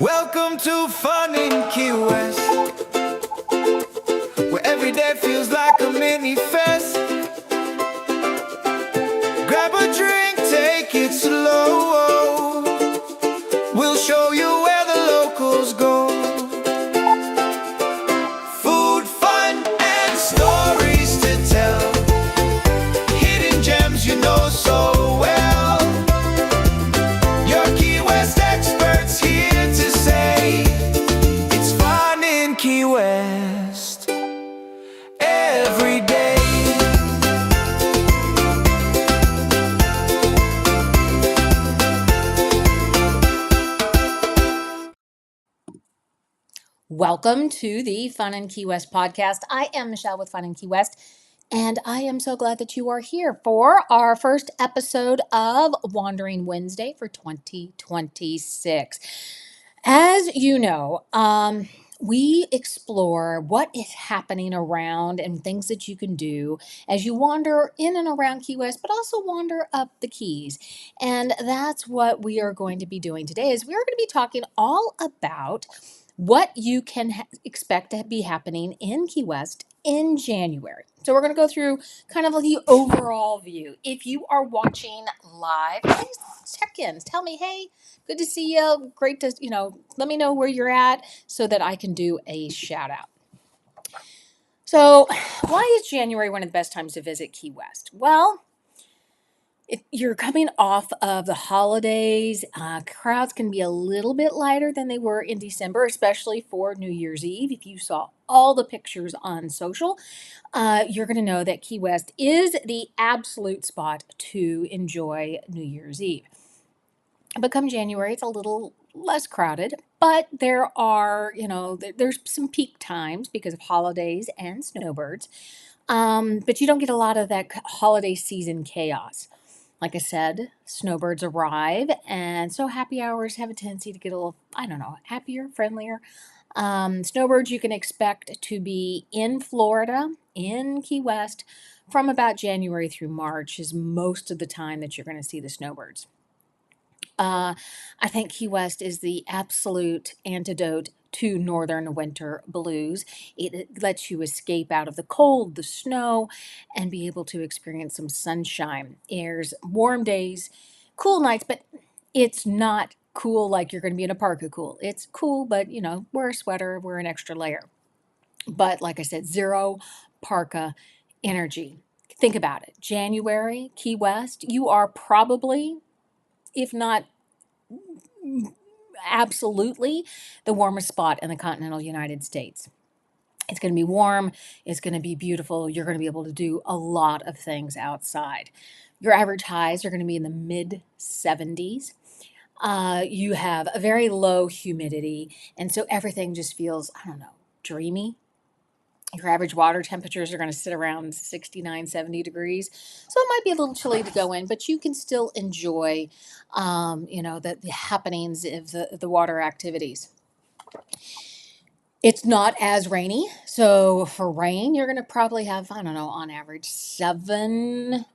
Welcome to Fun in Key West, where every day feels like a mini fest. Grab a drink, take it slow. We'll show you where the locals go. Food, fun, and stories to tell. Hidden gems you know so well. Your Key West experts here to say it's fun in Key West every day. Welcome to the Fun in Key West podcast. I am Michelle with Fun in Key West, and I am so glad that you are here for our first episode of Wandering Wednesday for 2026. As you know, we explore what is happening around and things that you can do as you wander in and around Key West, but also wander up the Keys. And that's what we are going to be doing today is we are going to be talking all about what you can expect to be happening in Key West in January. So we're going to go through kind of the overall view. If you are watching live, please check in. Tell me, hey, good to see you. Great to, let me know where you're at so that I can do a shout out. So why is January one of the best times to visit Key West? Well, you're coming off of the holidays. Crowds can be a little bit lighter than they were in December, especially for New Year's Eve. If you saw all the pictures on social, you're going to know that Key West is the absolute spot to enjoy New Year's Eve. But come January, it's a little less crowded, but there are, there's some peak times because of holidays and snowbirds. But you don't get a lot of that holiday season chaos. Like I said, snowbirds arrive, and so happy hours have a tendency to get a little, happier, friendlier. Snowbirds you can expect to be in Florida, in Key West, from about January through March is most of the time that you're going to see the snowbirds. I think Key West is the absolute antidote to northern winter blues. It lets you escape out of the cold, the snow, and be able to experience some sunshine. There's warm days, cool nights, but it's not cool like you're going to be in a parka cool. It's cool, but wear a sweater, wear an extra layer. But like I said, zero parka energy. Think about it. January, Key West, you are probably, if not absolutely, the warmest spot in the continental United States. It's going to be warm. It's going to be beautiful. You're going to be able to do a lot of things outside. Your average highs are going to be in the mid 70s. You have a very low humidity, and so everything just feels, dreamy. Your average water temperatures are going to sit around 69, 70 degrees. So it might be a little chilly to go in, but you can still enjoy, the happenings of the water activities. It's not as rainy. So for rain, you're going to probably have, on average, 7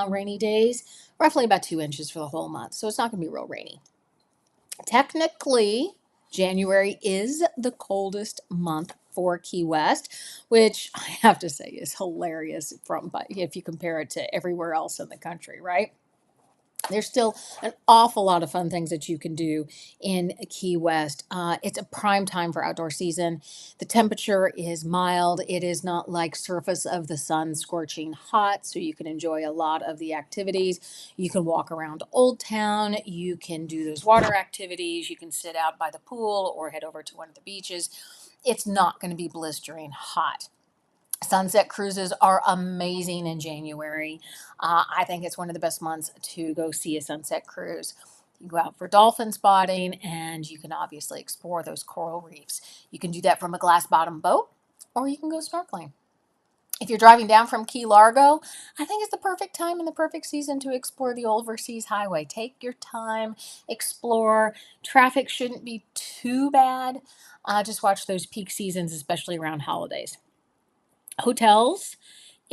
rainy days, roughly about 2 inches for the whole month. So it's not going to be real rainy. Technically, January is the coldest month for Key West, which I have to say is hilarious if you compare it to everywhere else in the country, right? There's still an awful lot of fun things that you can do in Key West. It's a prime time for outdoor season. The temperature is mild. It is not like surface of the sun scorching hot, so you can enjoy a lot of the activities. You can walk around Old Town. You can do those water activities. You can sit out by the pool or head over to one of the beaches. It's not going to be blistering hot. Sunset cruises are amazing in January. I think it's one of the best months to go see a sunset cruise. You go out for dolphin spotting, and you can obviously explore those coral reefs. You can do that from a glass bottom boat, or you can go snorkeling. If you're driving down from Key Largo, I think it's the perfect time and the perfect season to explore the Overseas Highway. Take your time, explore. Traffic shouldn't be too bad. Just watch those peak seasons, especially around hotels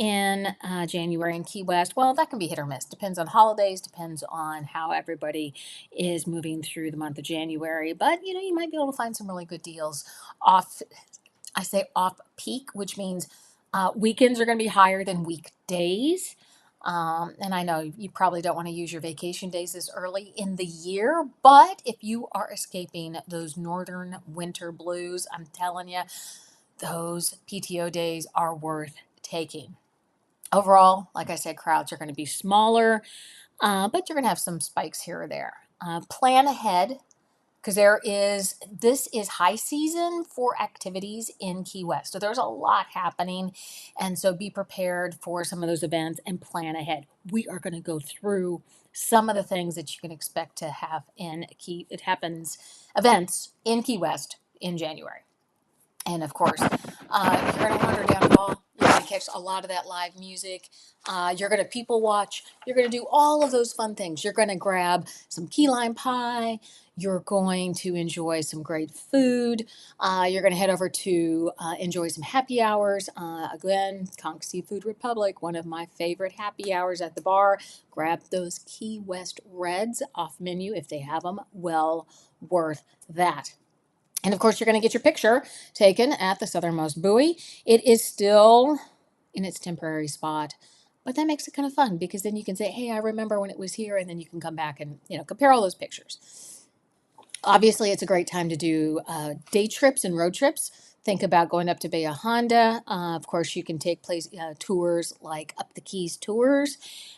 in January in Key West. Well, that can be hit or miss. Depends on holidays, depends on how everybody is moving through the month of January. But you might be able to find some really good deals off. I say off peak, which means weekends are going to be higher than weekdays. And I know you probably don't want to use your vacation days this early in the year, but if you are escaping those northern winter blues, I'm telling you, those PTO days are worth taking. Overall, like I said, crowds are going to be smaller, but you're going to have some spikes here or there. Plan ahead because this is high season for activities in Key West. So there's a lot happening. And so be prepared for some of those events and plan ahead. We are going to go through some of the things that you can expect to have events in Key West in January. And of course, you're going to wander down the hall. You're going to catch a lot of that live music. You're going to people watch. You're going to do all of those fun things. You're going to grab some key lime pie. You're going to enjoy some great food. You're going to head over to enjoy some happy hours. Again, Conch Seafood Republic, one of my favorite happy hours at the bar. Grab those Key West Reds off menu if they have them. Well worth that. And of course, you're going to get your picture taken at the southernmost buoy. It is still in its temporary spot, but that makes it kind of fun because then you can say, hey, I remember when it was here, and then you can come back and compare all those pictures. Obviously, it's a great time to do day trips and road trips. Think about going up to Bay Honda. Of course, you can take tours like Up the Keys tours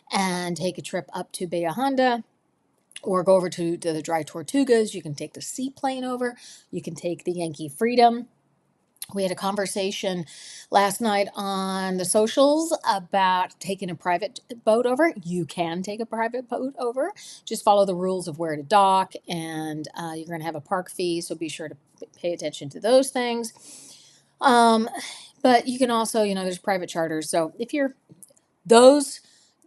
and take a trip up to Bay Honda, or go over to the Dry Tortugas. You can take the seaplane over. You can take the Yankee Freedom. We had a conversation last night on the socials about taking a private boat over. You can take a private boat over. Just follow the rules of where to dock, and you're going to have a park fee, so be sure to pay attention to those things. But you can also, there's private charters. So if you're those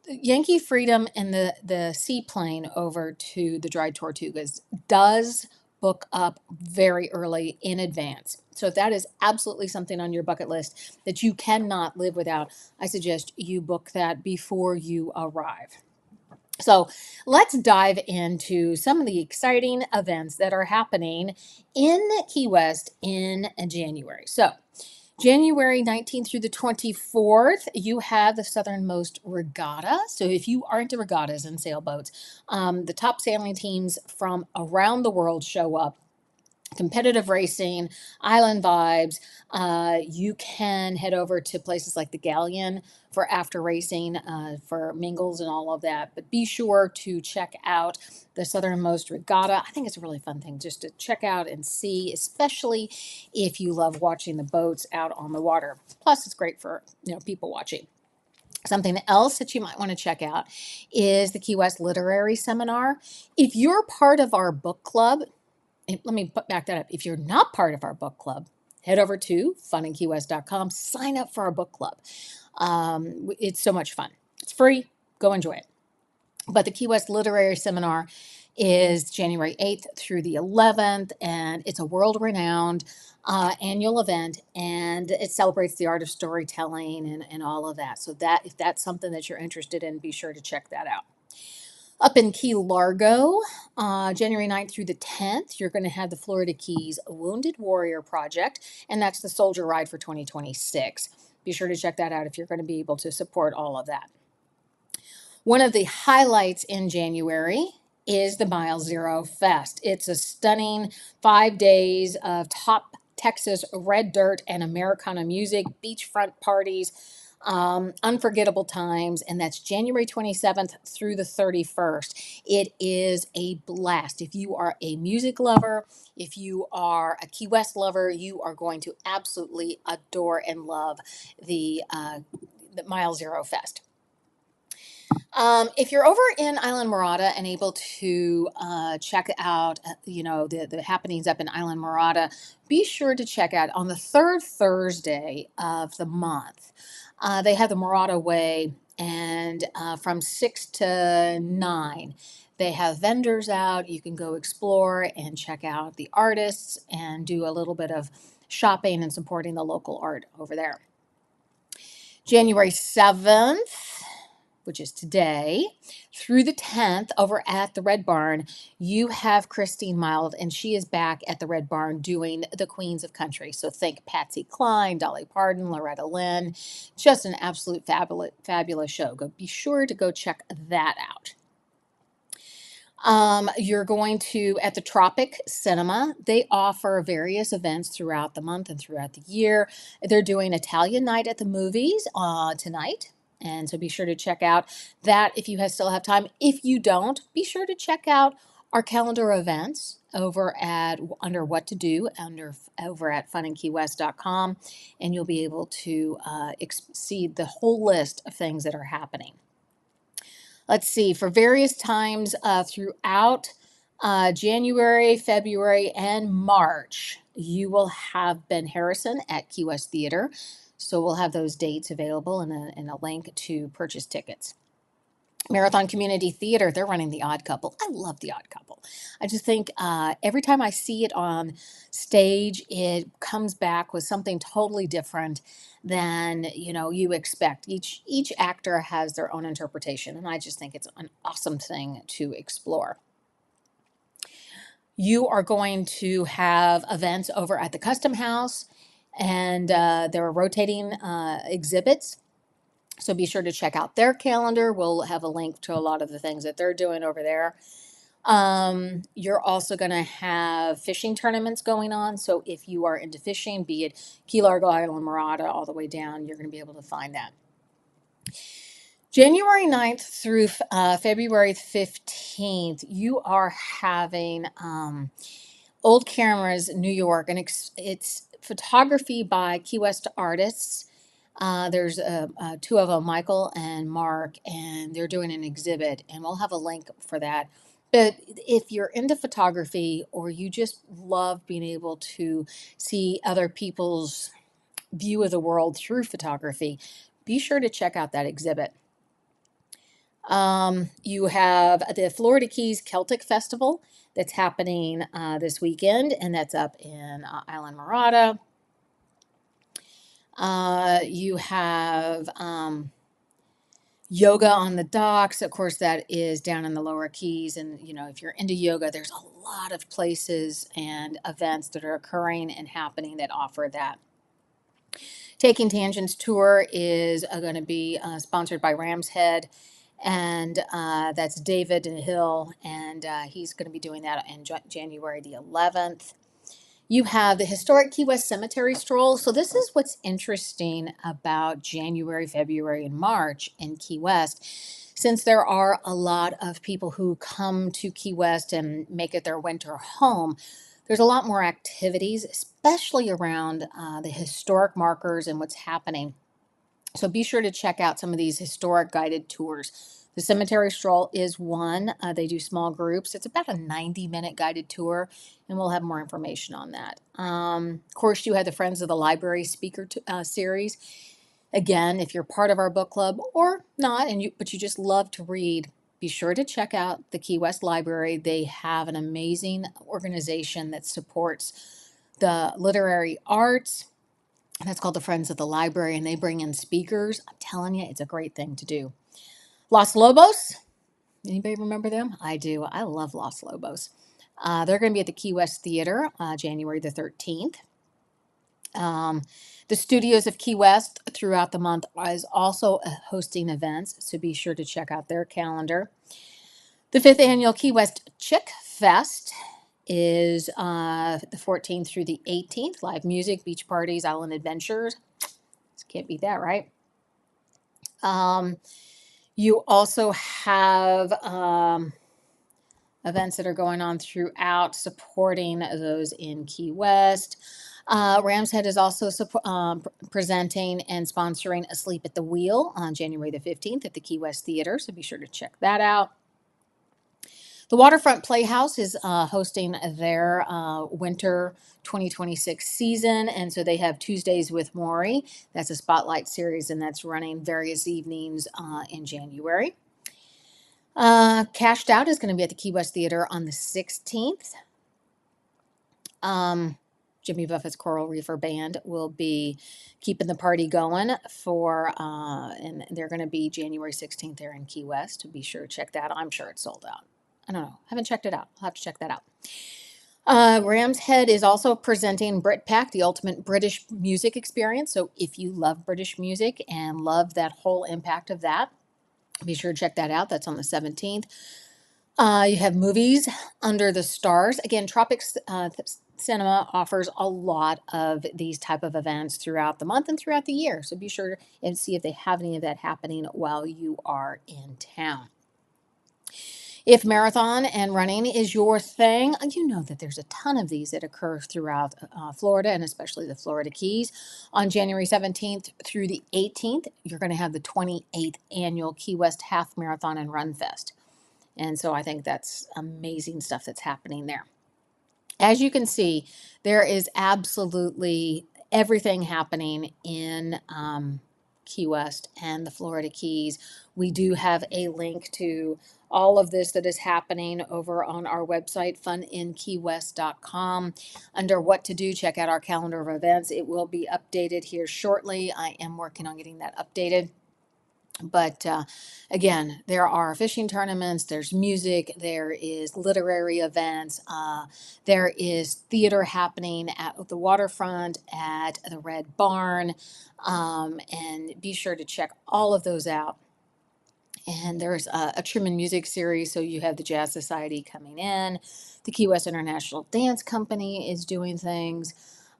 Yankee Freedom and the seaplane over to the Dry Tortugas does book up very early in advance. So if that is absolutely something on your bucket list that you cannot live without, I suggest you book that before you arrive. So let's dive into some of the exciting events that are happening in Key West in January. So January 19th through the 24th, you have the Southernmost Regatta. So if you are into regattas and sailboats, the top sailing teams from around the world show up. Competitive racing, island vibes. You can head over to places like the Galleon for after racing, for mingles and all of that. But be sure to check out the Southernmost Regatta. I think it's a really fun thing just to check out and see, especially if you love watching the boats out on the water. Plus, it's great for people watching. Something else that you might want to check out is the Key West Literary Seminar. If you're part of our book club, let me back that up. If you're not part of our book club, head over to FunInKeyWest.com. Sign up for our book club. It's so much fun. It's free. Go enjoy it. But the Key West Literary Seminar is January 8th through the 11th, and it's a world-renowned annual event, and it celebrates the art of storytelling and all of that. So if that's something that you're interested in, be sure to check that out. Up in Key Largo, January 9th through the 10th, you're going to have the Florida Keys Wounded Warrior Project, and that's the Soldier Ride for 2026. Be sure to check that out if you're going to be able to support all of that. One of the highlights in January is the Mile Zero Fest. It's a stunning 5 days of top Texas red dirt and Americana music, beachfront parties, unforgettable times, and that's January 27th through the 31st. It is a blast. If you are a music lover, if you are a Key West lover, you are going to absolutely adore and love the Mile Zero Fest. If you're over in Island Murata and able to check out, the happenings up in Island Murata, be sure to check out on the third Thursday of the month. They have the Murata Way, and from 6 to 9, they have vendors out. You can go explore and check out the artists and do a little bit of shopping and supporting the local art over there. January 7th, which is today, through the 10th over at the Red Barn, you have Christine Mild, and she is back at the Red Barn doing the Queens of Country. So think Patsy Cline, Dolly Parton, Loretta Lynn. Just an absolute fabulous show. Be sure to go check that out. You're going to, at the Tropic Cinema, they offer various events throughout the month and throughout the year. They're doing Italian Night at the Movies tonight. And so be sure to check out that if you still have time. If you don't, be sure to check out our calendar events under what to do over at FunInKeyWest.com, and you'll be able to see the whole list of things that are happening. Let's see, for various times throughout January, February, and March, you will have Ben Harrison at Key West Theater. So we'll have those dates available and a link to purchase tickets. Marathon Community Theater, they're running The Odd Couple. I love The Odd Couple. I just think every time I see it on stage, it comes back with something totally different than you expect. Each actor has their own interpretation, and I just think it's an awesome thing to explore. You are going to have events over at the Custom House, and there are rotating exhibits. So be sure to check out their calendar. We'll have a link to a lot of the things that they're doing over there. You're also going to have fishing tournaments going on. So if you are into fishing, be it Key Largo, Island Mirada, all the way down, you're going to be able to find that. January 9th through February 15th, you are having Old Cameras New York, and it's photography by Key West artists. There's two of them, Michael and Mark, and they're doing an exhibit, and we'll have a link for that. But if you're into photography or you just love being able to see other people's view of the world through photography, be sure to check out that exhibit. You have the Florida Keys Celtic Festival that's happening this weekend, and that's up in Island Mirada. You have yoga on the docks. Of course, that is down in the lower keys. And, if you're into yoga, there's a lot of places and events that are occurring and happening that offer that. Taking Tangents Tour is going to be sponsored by Ram's Head. And that's David Hill. And he's going to be doing that on January the 11th. You have the Historic Key West Cemetery Stroll. So this is what's interesting about January, February, and March in Key West. Since there are a lot of people who come to Key West and make it their winter home, there's a lot more activities, especially around the historic markers and what's happening. So be sure to check out some of these historic guided tours. The Cemetery Stroll is one. They do small groups. It's about a 90-minute guided tour, and we'll have more information on that. Of course, you had the Friends of the Library speaker series. Again, if you're part of our book club or not, but you just love to read, be sure to check out the Key West Library. They have an amazing organization that supports the literary arts. That's called the Friends of the Library, and they bring in speakers. I'm telling you, it's a great thing to do. Los Lobos, anybody remember them? I do. I love Los Lobos. They're going to be at the Key West Theater January the 13th. The Studios of Key West throughout the month is also hosting events, so be sure to check out their calendar. The 5th Annual Key West Chick Fest is the 14th through the 18th. Live music, beach parties, island adventures. Can't beat that, right? You also have events that are going on throughout supporting those in Key West. Ram's Head is also presenting and sponsoring Asleep at the Wheel on January the 15th at the Key West Theater, so be sure to check that out. The Waterfront Playhouse is hosting their winter 2026 season, and so they have Tuesdays with Maury. That's a spotlight series, and that's running various evenings in January. Cashed Out is going to be at the Key West Theater on the 16th. Jimmy Buffett's Coral Reefer Band will be keeping the party going and they're going to be January 16th there in Key West. Be sure to check that. I'm sure it's sold out. I don't know. Haven't checked it out. I'll have to check that out. Ram's Head is also presenting BritPack, the ultimate British music experience. So if you love British music and love that whole impact of that, be sure to check that out. That's on the 17th. You have movies Under the Stars. Again, Tropics Cinema offers a lot of these type of events throughout the month and throughout the year. So be sure and see if they have any of that happening while you are in town. If marathon and running is your thing, you know that there's a ton of these that occur throughout Florida and especially the Florida Keys. On January 17th through the 18th, you're going to have the 28th annual Key West Half Marathon and Run Fest. And so I think that's amazing stuff that's happening there. As you can see, there is absolutely everything happening in Key West and the Florida Keys. We do have a link to all of this that is happening over on our website, FunInKeyWest.com. Under what to do, check out our calendar of events. It will be updated here shortly. I am working on getting that updated. But again, there are fishing tournaments, there's music, there is literary events, there is theater happening at the waterfront, at the Red Barn, and be sure to check all of those out. And there's a Truman Music Series, so you have the Jazz Society coming in. The Key West International Dance Company is doing things.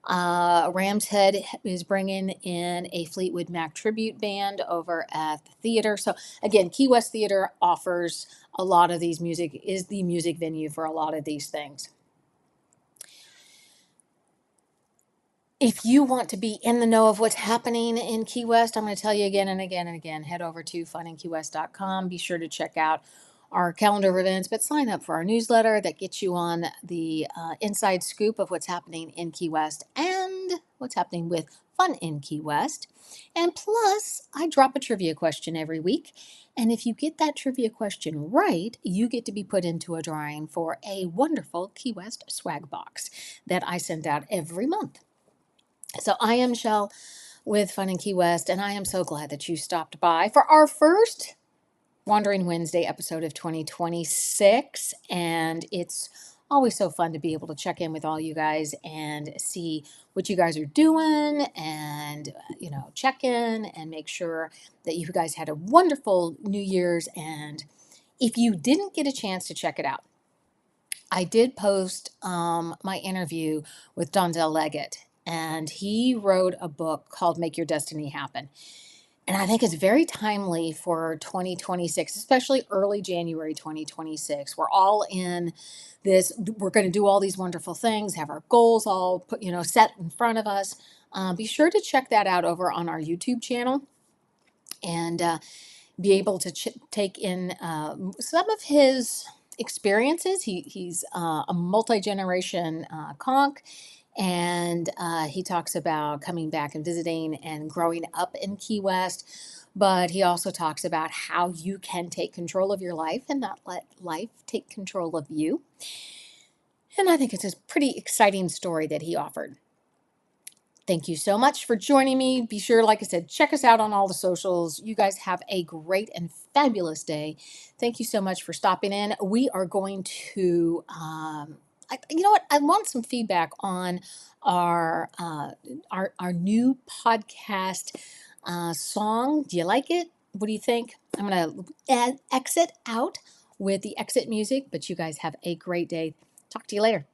Ram's Head is bringing in a Fleetwood Mac tribute band over at the theater. So again, Key West Theater offers a lot of these music, is the music venue for a lot of these things. If you want to be in the know of what's happening in Key West, I'm going to tell you again and again and again, head over to FunInKeyWest.com. Be sure to check out our calendar of events, but sign up for our newsletter that gets you on the inside scoop of what's happening in Key West and what's happening with Fun in Key West. And plus, I drop a trivia question every week. And if you get that trivia question right, you get to be put into a drawing for a wonderful Key West swag box that I send out every month. So I am Shell with Fun in Key West, and I am so glad that you stopped by for our first Wandering Wednesday episode of 2026. And it's always so fun to be able to check in with all you guys and see what you guys are doing and, check in and make sure that you guys had a wonderful New Year's. And if you didn't get a chance to check it out, I did post my interview with Donzel Leggett, and he wrote a book called Make Your Destiny Happen. And I think it's very timely for 2026, especially early January 2026. We're all in this, we're going to do all these wonderful things, have our goals all put, set in front of us. Be sure to check that out over on our YouTube channel and be able to take in some of his experiences. He's a multi-generation conch, and he talks about coming back and visiting and growing up in Key West. But he also talks about how you can take control of your life and not let life take control of you. And I think it's a pretty exciting story that he offered. Thank you so much for joining me. Be sure, like I said, check us out on all the socials. You guys have a great and fabulous day. Thank you so much for stopping in. We are going to, you know what? I want some feedback on our new podcast song. Do you like it? What do you think? I'm going to exit out with the exit music, but you guys have a great day. Talk to you later.